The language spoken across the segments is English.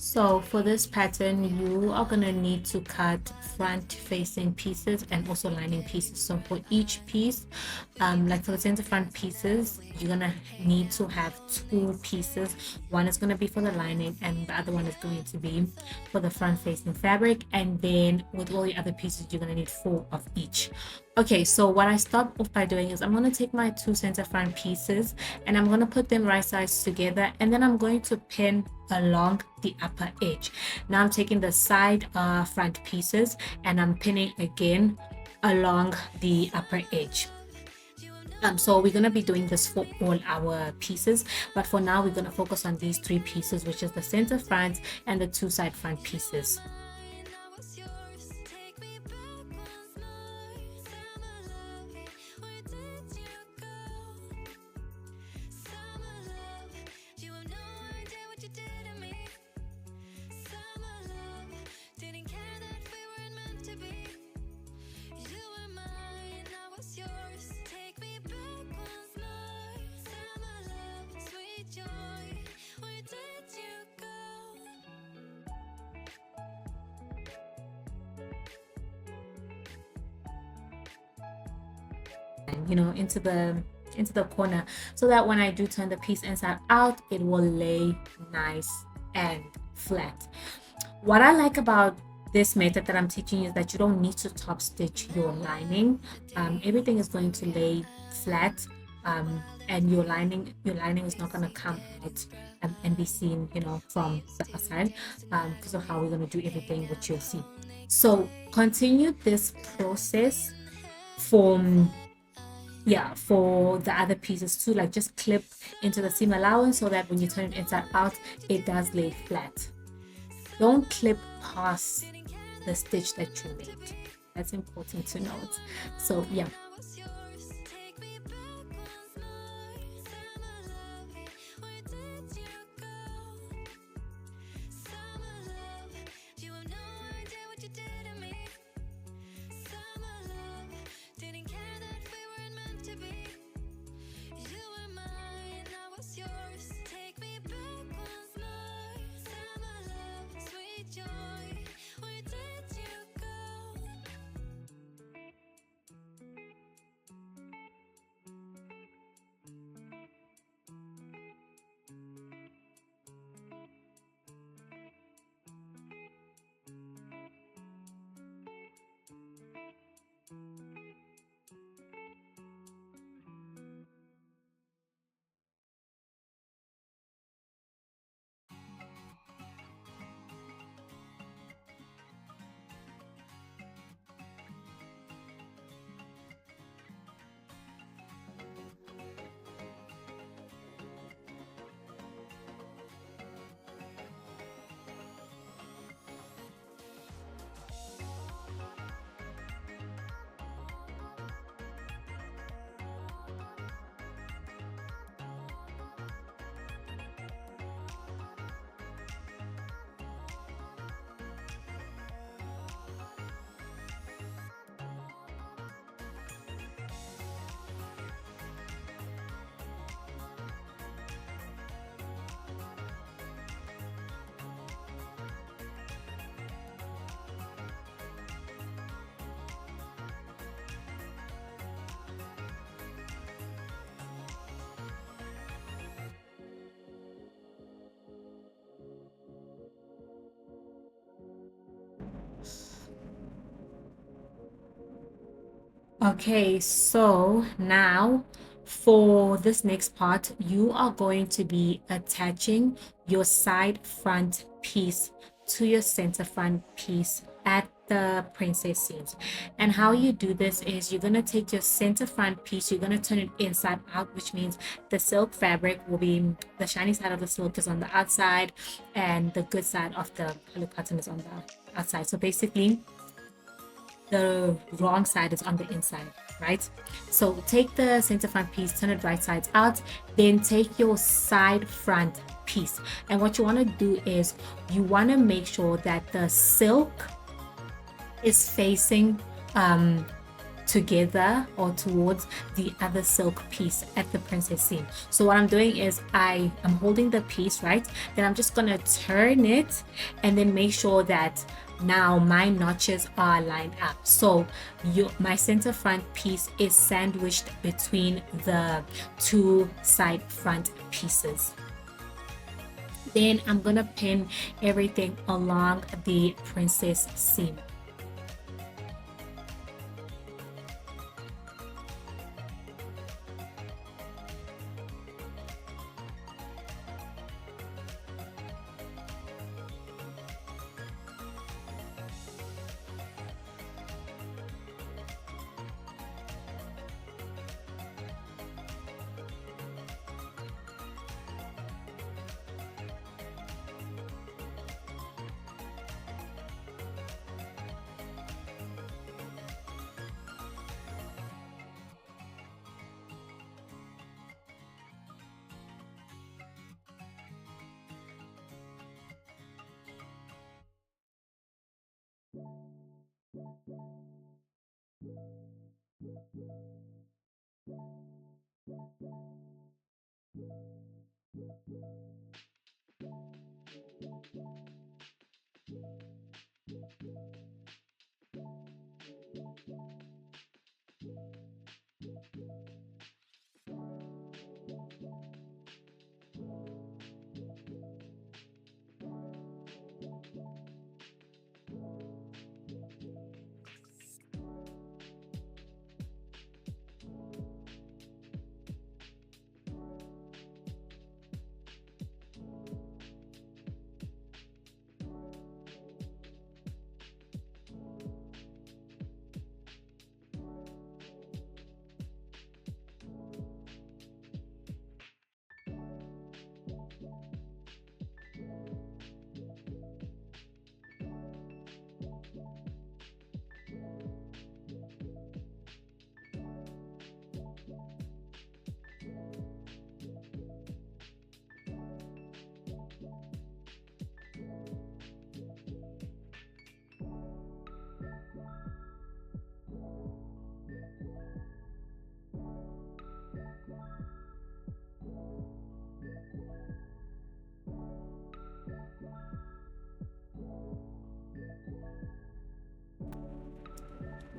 So for this pattern, you are going to need to cut front facing pieces and also lining pieces. So for each piece, like for the center front pieces, you're going to need to have two pieces. One is going to be for the lining and the other one is going to be for the front facing fabric. And then with all the other pieces, you're going to need four of each. Okay, so what I start off by doing is I'm going to take my two center front pieces and I'm going to put them right sides together, and then I'm going to pin along the upper edge. Now I'm taking the side front pieces and I'm pinning again along the upper edge. So we're going to be doing this for all our pieces, but for now we're going to focus on these three pieces, which is the center front and the two side front pieces. Into the corner, so that when I do turn the piece inside out, it will lay nice and flat. What I like about this method that I'm teaching you is that you don't need to top stitch your lining. Everything is going to lay flat, and your lining is not going to come out and be seen, from the outside, because of how we're going to do everything, which you'll see. So continue this process for the other pieces too. Like, just clip into the seam allowance so that when you turn it inside out, it does lay flat. Don't clip past the stitch that you made. That's important to note. So yeah. Okay, so now for this next part, you are going to be attaching your side front piece to your center front piece at the princess seams. And how you do this is you're going to take your center front piece, you're going to turn it inside out, which means the silk fabric will be, the shiny side of the silk is on the outside and the good side of the color pattern is on the outside. So basically the wrong side is on the inside, right? So take the center front piece, turn it right sides out, then take your side front piece, and what you want to do is you want to make sure that the silk is facing together or towards the other silk piece at the princess seam. So what I'm doing is I am holding the piece, right? Then I'm just gonna turn it and then make sure that now my notches are lined up. So my center front piece is sandwiched between the two side front pieces. Then I'm gonna pin everything along the princess seam.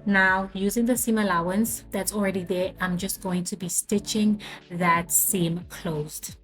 Now, using the seam allowance that's already there, I'm just going to be stitching that seam closed.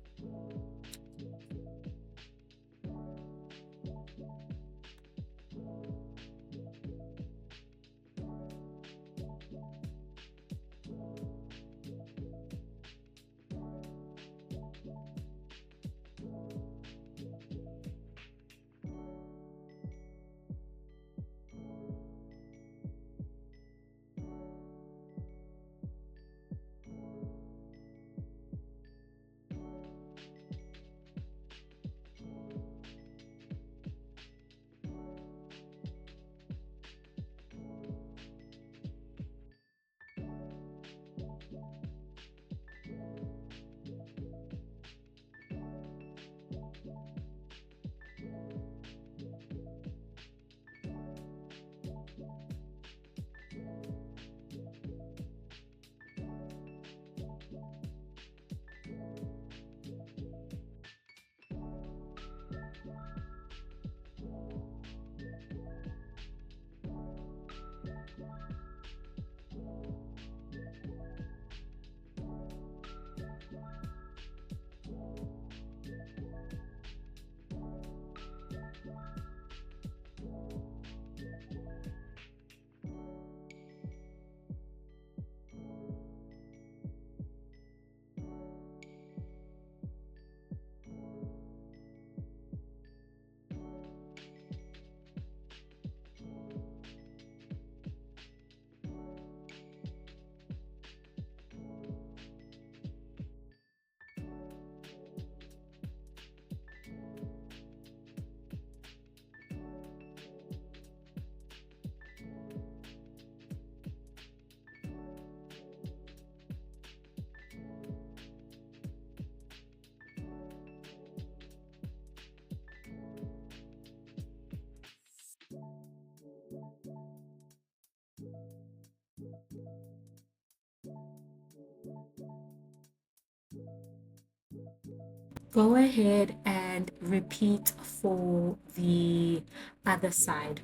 Go ahead and repeat for the other side.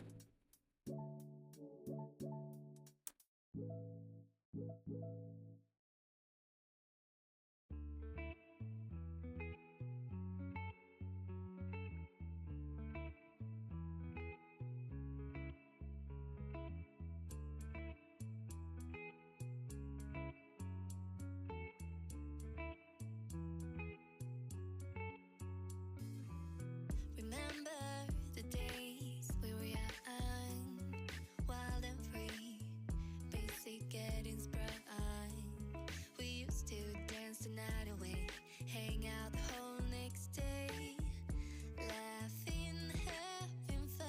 Remember the days we were young, wild and free, basic getting sprung. We used to dance the night away, hang out the whole next day, laughing, having fun.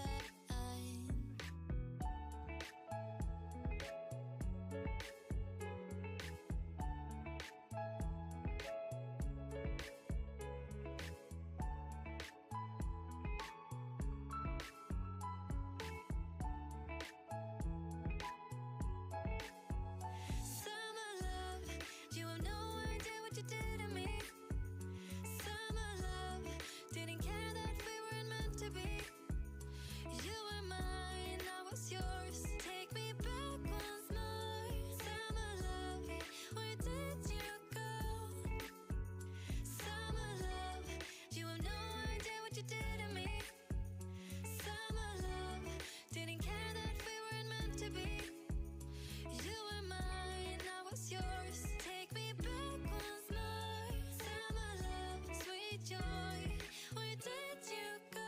Summer love, you have no idea what you did to me. Summer love, didn't care that we weren't meant to be. You were mine, I was yours. Take me back once more. Summer love, where did you go? Summer love, you have no idea what you did to me. Summer love, didn't care that we weren't meant to be. You were mine, I was yours. Take me back once more. Summer love, sweet joy, where did you go?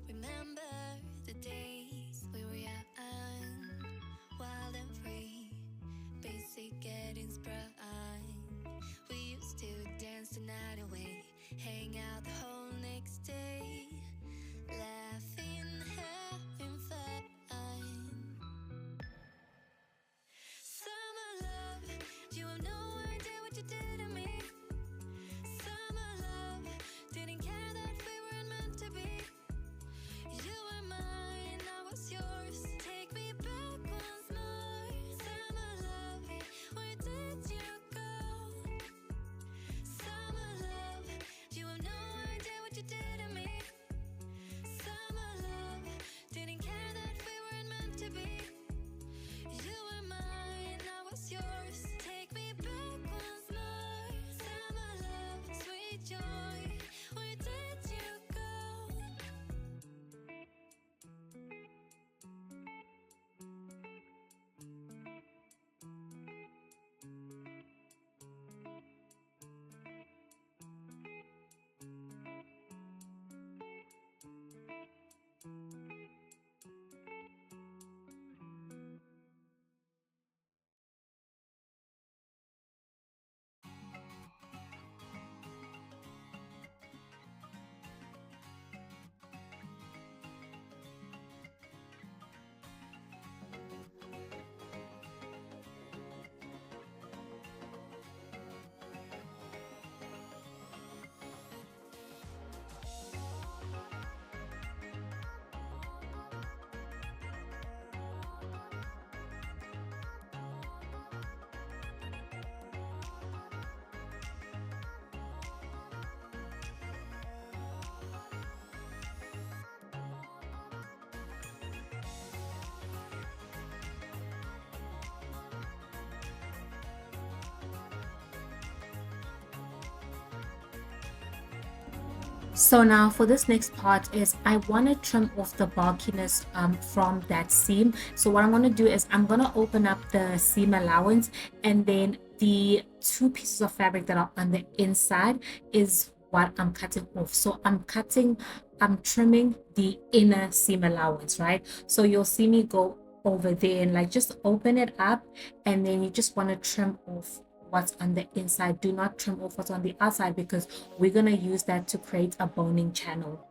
Remember the days we were young, wild and free, basic getting sprung. We used to dance the night away, hang out the whole next day, laughing, having fun. Summer love, you have no idea what you did to me. Summer love, didn't care that we weren't meant to be. You were mine, I was yours. Take me back once more. Summer love, where did you go? Summer love, you have no idea what you did to me. Summer love, didn't care that we weren't meant to be. You were mine, I was yours. Take me back once more. Summer love, sweet joy, where did you go? So now for this next part is I want to trim off the bulkiness from that seam. So what I'm going to do is I'm going to open up the seam allowance, and then the two pieces of fabric that are on the inside is what I'm cutting off. So I'm trimming the inner seam allowance, right? So you'll see me go over there and like just open it up, and then you just want to trim off what's on the inside. Do not trim off what's on the outside because we're going to use that to create a boning channel.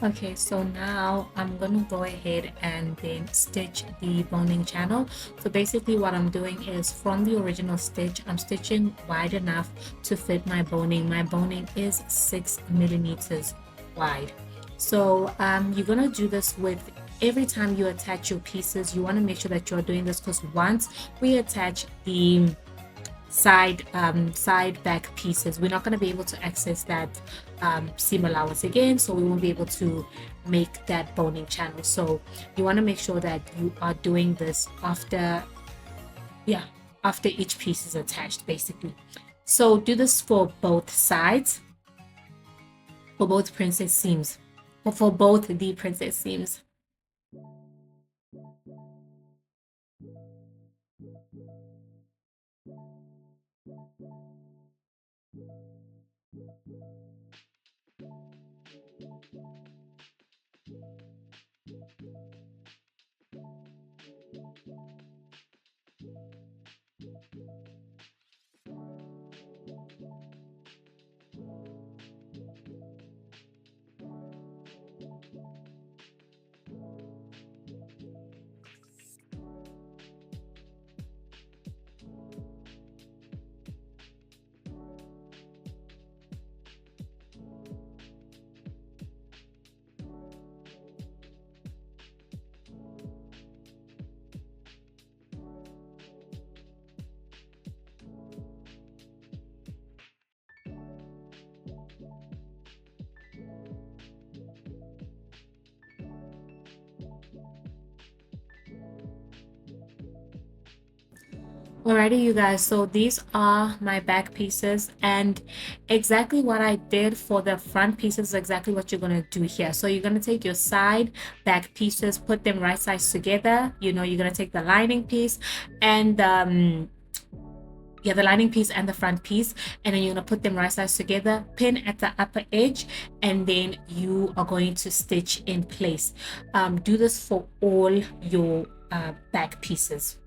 Okay, so now I'm gonna go ahead and then stitch the boning channel. So basically what I'm doing is from the original stitch, I'm stitching wide enough to fit my boning. My boning is 6 millimeters wide. So you're gonna do this with every time you attach your pieces. You want to make sure that you're doing this because once we attach the side back pieces, we're not going to be able to access that seam allowance again, so we won't be able to make that boning channel. So you want to make sure that you are doing this after, yeah, after each piece is attached basically. So do this for both sides, for both princess seams, or for both the princess seams. Alrighty, you guys, so these are my back pieces, and exactly what I did for the front pieces is exactly what you're going to do here. So you're going to take your side back pieces, put them right sides together. You know, you're going to take the lining piece and yeah, the lining piece and the front piece, and then you're going to put them right sides together, pin at the upper edge, and then you are going to stitch in place. Do this for all your back pieces.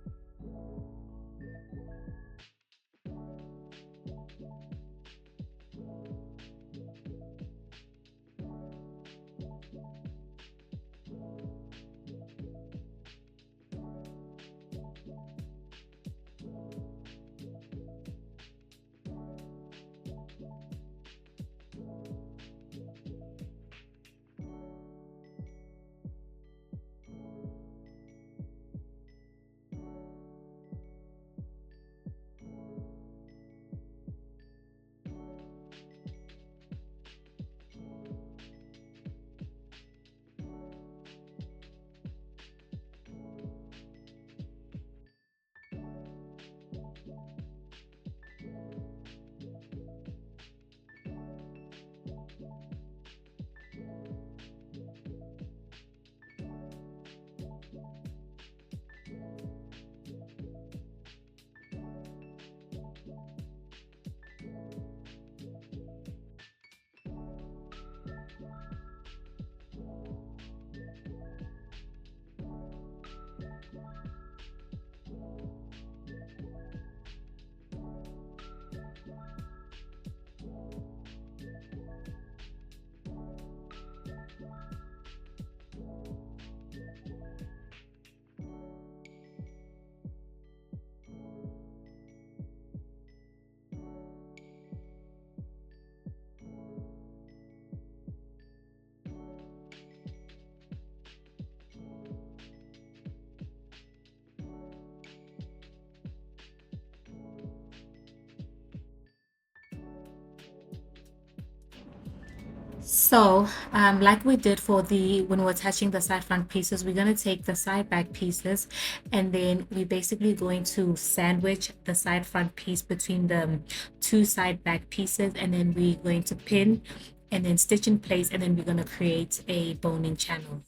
So, like we did for the when we're attaching the side front pieces, we're going to take the side back pieces, and then we're basically going to sandwich the side front piece between the two side back pieces, and then we're going to pin and then stitch in place, and then we're going to create a boning channel.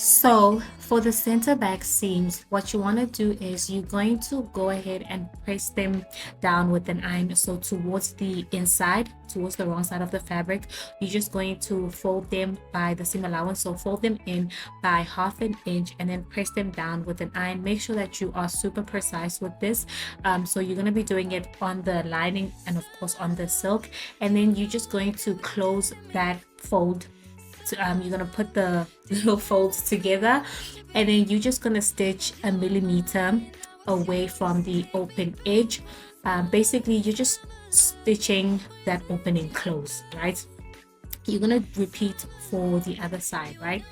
So for the center back seams, what you want to do is you're going to go ahead and press them down with an iron. So towards the inside, towards the wrong side of the fabric, you're just going to fold them by the seam allowance. So fold them in by 1/2 inch and then press them down with an iron. Make sure that you are super precise with this. So you're going to be doing it on the lining and of course on the silk. And then you're just going to close that fold. You're gonna put the little folds together, and then you're just gonna stitch a millimeter away from the open edge. Basically you're just stitching that opening close, right? You're gonna repeat for the other side, right?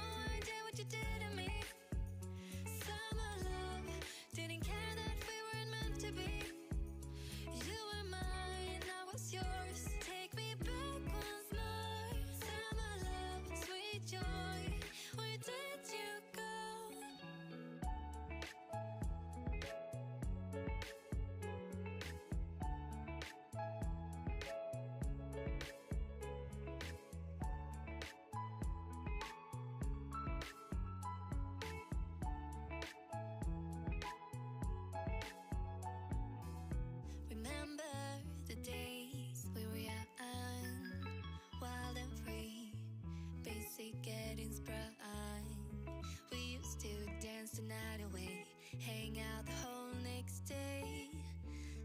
Remember the days we were young, wild and free, basic getting sprung. We used to dance the night away, hang out the whole next day,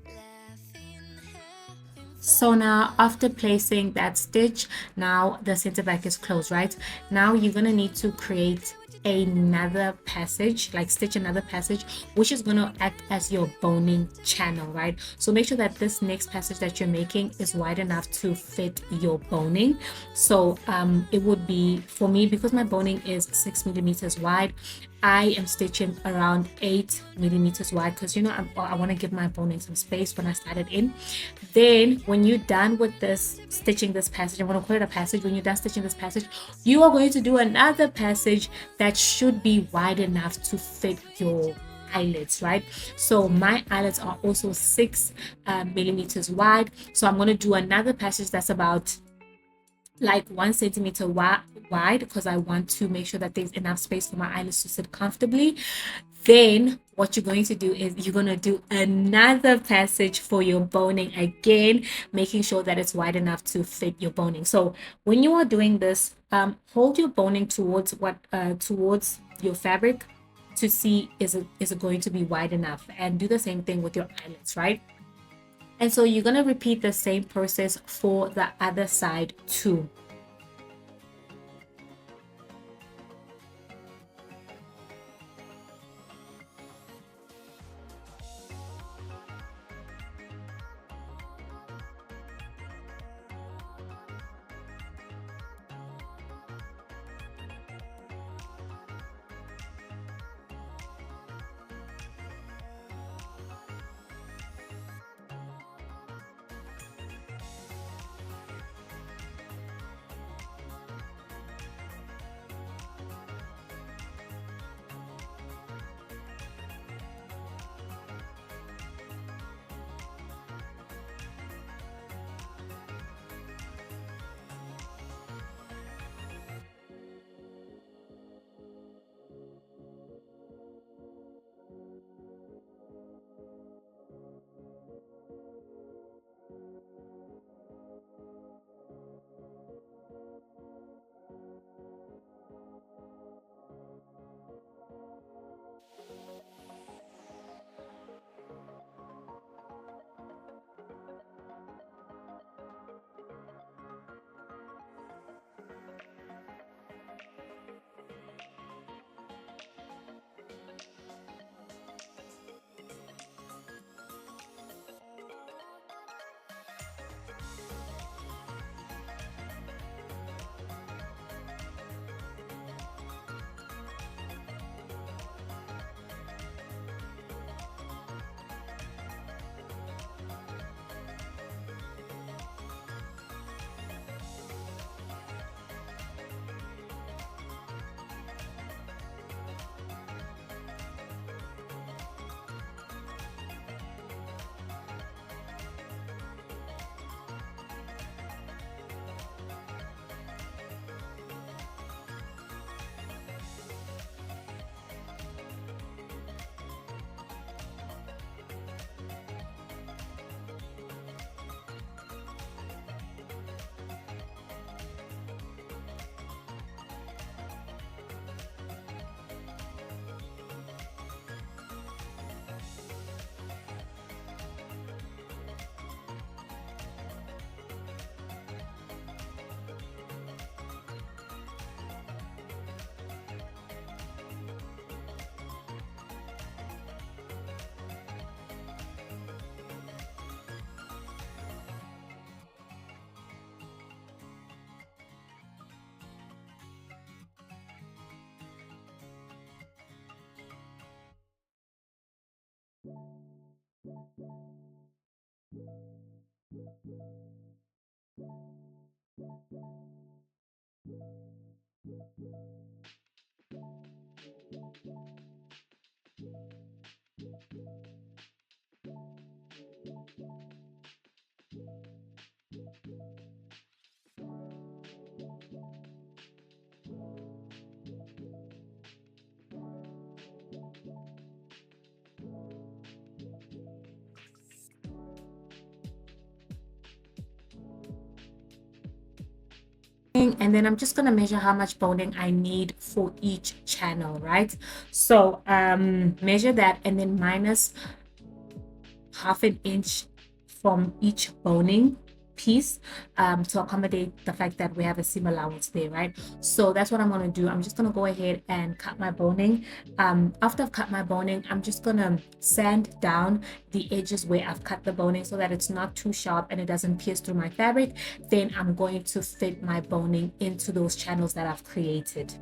laughing, having So now after placing that stitch, now the center back is closed, right? Now you're gonna need to create another passage, like stitch another passage, which is going to act as your boning channel, right? So make sure that this next passage that you're making is wide enough to fit your boning. So it would be, for me, because my boning is 6 millimeters wide, I am stitching around 8 millimeters wide, because I want to give my boning some space when I start it in. Then when you're done with this, stitching this passage, I'm going to call it a passage. When you're done stitching this passage, you are going to do another passage that should be wide enough to fit your eyelets, right? So my eyelets are also 6 millimeters wide, so I'm going to do another passage that's about like 1 centimeter wide, because I want to make sure that there's enough space for my eyelids to sit comfortably. Then what you're going to do is you're going to do another passage for your boning, again making sure that it's wide enough to fit your boning. So when you are doing this, hold your boning towards towards your fabric to see is it going to be wide enough, and do the same thing with your eyelids, right? And so you're going to repeat the same process for the other side too. boning, and then I'm just going to measure how much boning I need for each channel, right? So measure that and then minus half an inch from each boning piece to accommodate the fact that we have a seam allowance there, right? So that's what I'm going to do. I'm just going to go ahead and cut my boning. After I've cut my boning, I'm just going to sand down the edges where I've cut the boning so that it's not too sharp and it doesn't pierce through my fabric. Then I'm going to fit my boning into those channels that I've created.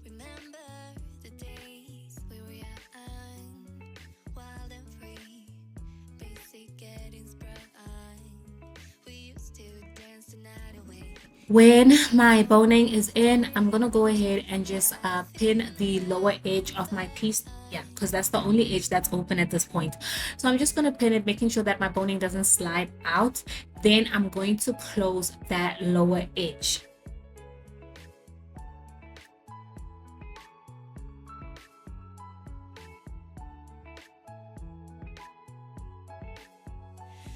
Remember the days we were young, wild and free, basic getting sprung. We used to dance the night away. When my boning is in, I'm gonna go ahead and just pin the lower edge of my piece. Yeah, because that's the only edge that's open at this point. So I'm just gonna pin it, making sure that my boning doesn't slide out. Then I'm going to close that lower edge.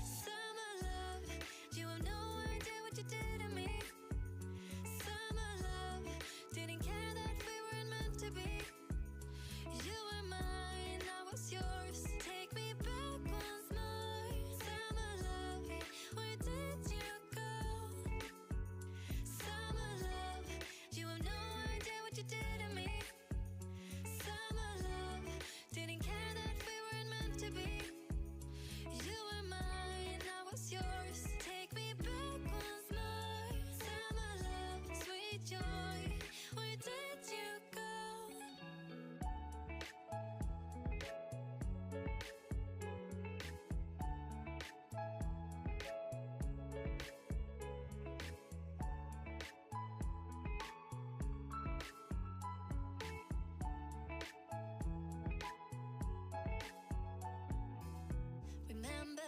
Summer love, you have no idea what you did to me. Summer love, didn't care that we weren't meant to be. You were mine, I was yours. Take me back once more. Summer love, where did you go? joy. Where did you go? Remember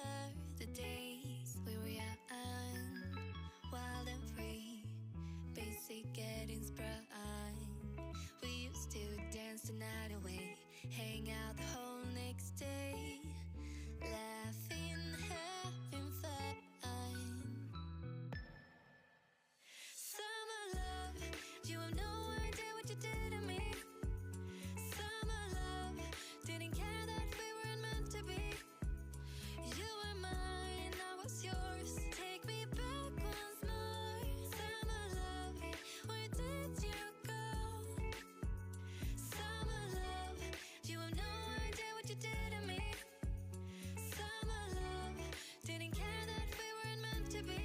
the days we were young, wild and free, basic getting sprung. We used to dance the night away, hang out the whole next day, laughing, having fun. Summer love, you have no idea what you did to me. Summer love, didn't care that we weren't meant to be. You were mine, I was yours. Take me back once more. Summer love, where did you go? Summer love, you have no idea what you did to me. Summer love, didn't care that we weren't meant to be.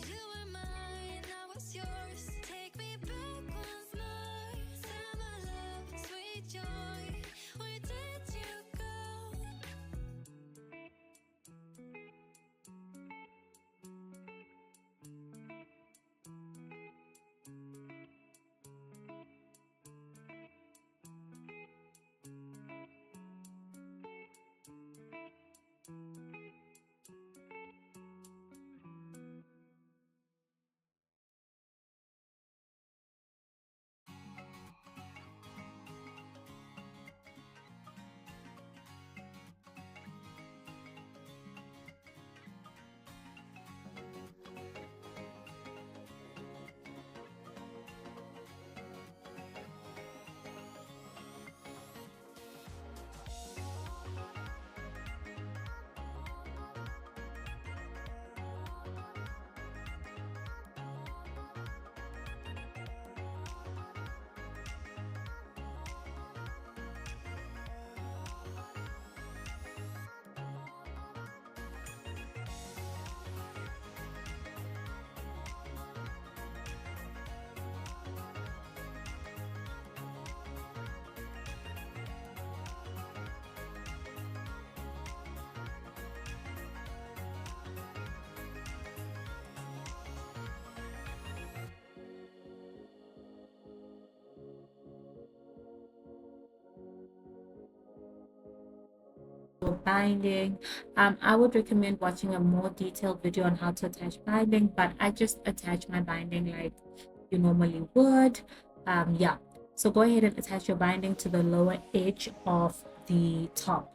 You were mine, I was yours. Take me back once more. Summer love, sweet joy, where did you go? For binding, I would recommend watching a more detailed video on how to attach binding, but I just attach my binding like you normally would. Yeah, so go ahead and attach your binding to the lower edge of the top.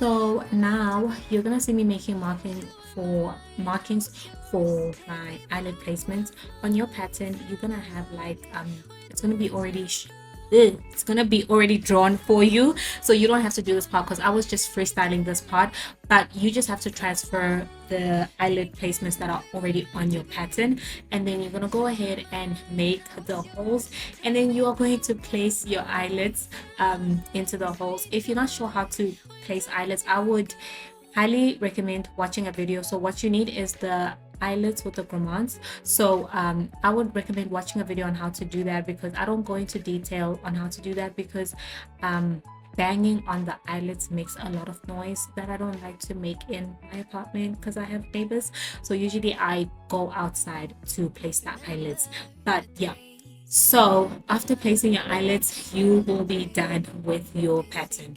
So now you're gonna see me making markings for my eyelid placements. On your pattern, you're gonna have like it's gonna be already it's gonna be already drawn for you, so you don't have to do this part because I was just freestyling this part. But you just have to transfer the eyelid placements that are already on your pattern, and then you're gonna go ahead and make the holes, and then you are going to place your eyelids into the holes. If you're not sure how to place eyelids, I would highly recommend watching a video. So what you need is the eyelids with the gromans. So I would recommend watching a video on how to do that, because I don't go into detail on how to do that, because banging on the eyelids makes a lot of noise that I don't like to make in my apartment because I have neighbors. So usually I go outside to place the eyelids. But yeah, so after placing your eyelids, you will be done with your pattern.